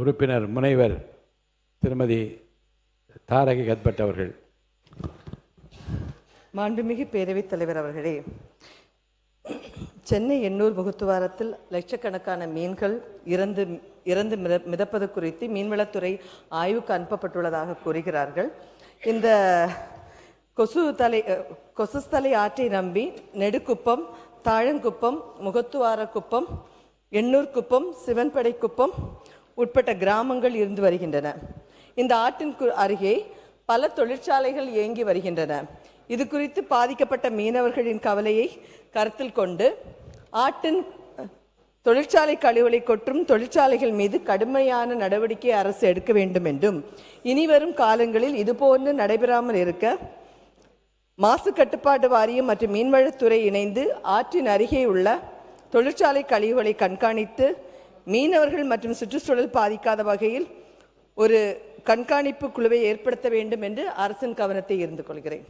உறுப்பினர் முனைவர் திருமதி தாரகி கத்பட் அவர்கள். மாண்புமிகு பேரவைத் தலைவர் அவர்களே, சென்னை எண்ணூர் முகத்துவாரத்தில் லட்சக்கணக்கான மீன்கள் இறந்து மிதப்பது குறித்து மீன்வளத்துறை ஆய்வுக்கு அனுப்பப்பட்டுள்ளதாக கூறுகிறார்கள். இந்த கொசுஸ்தலை ஆற்றை நம்பி நெடுக்குப்பம், தாழங்குப்பம், முகத்துவார குப்பம், எண்ணூர் குப்பம், சிவன்படை குப்பம் உட்பட்ட கிராமங்கள் இருந்து வருகின்றன. இந்த ஆற்றின் அருகே பல தொழிற்சாலைகள் இயங்கி வருகின்றன. இது குறித்து பாதிக்கப்பட்ட மீனவர்களின் கவலையை கருத்தில் கொண்டு ஆற்றின் தொழிற்சாலை கழிவுகளை கொட்டும் தொழிற்சாலைகள் மீது கடுமையான நடவடிக்கை அரசு எடுக்க வேண்டும் என்றும், இனிவரும் காலங்களில் இதுபோன்று நடைபெறாமல் இருக்க மாசு கட்டுப்பாட்டு வாரியம் மற்றும் மீன்வளத்துறை இணைந்து ஆற்றின் அருகே உள்ள தொழிற்சாலை கழிவுகளை கண்காணித்து மீனவர்கள் மற்றும் சுற்றுச்சூழல் பாதிக்காத வகையில் ஒரு கண்காணிப்பு குழுவை ஏற்படுத்த வேண்டும் என்று அரசின் கவனத்தை ஈர்த்து கொள்கிறேன்.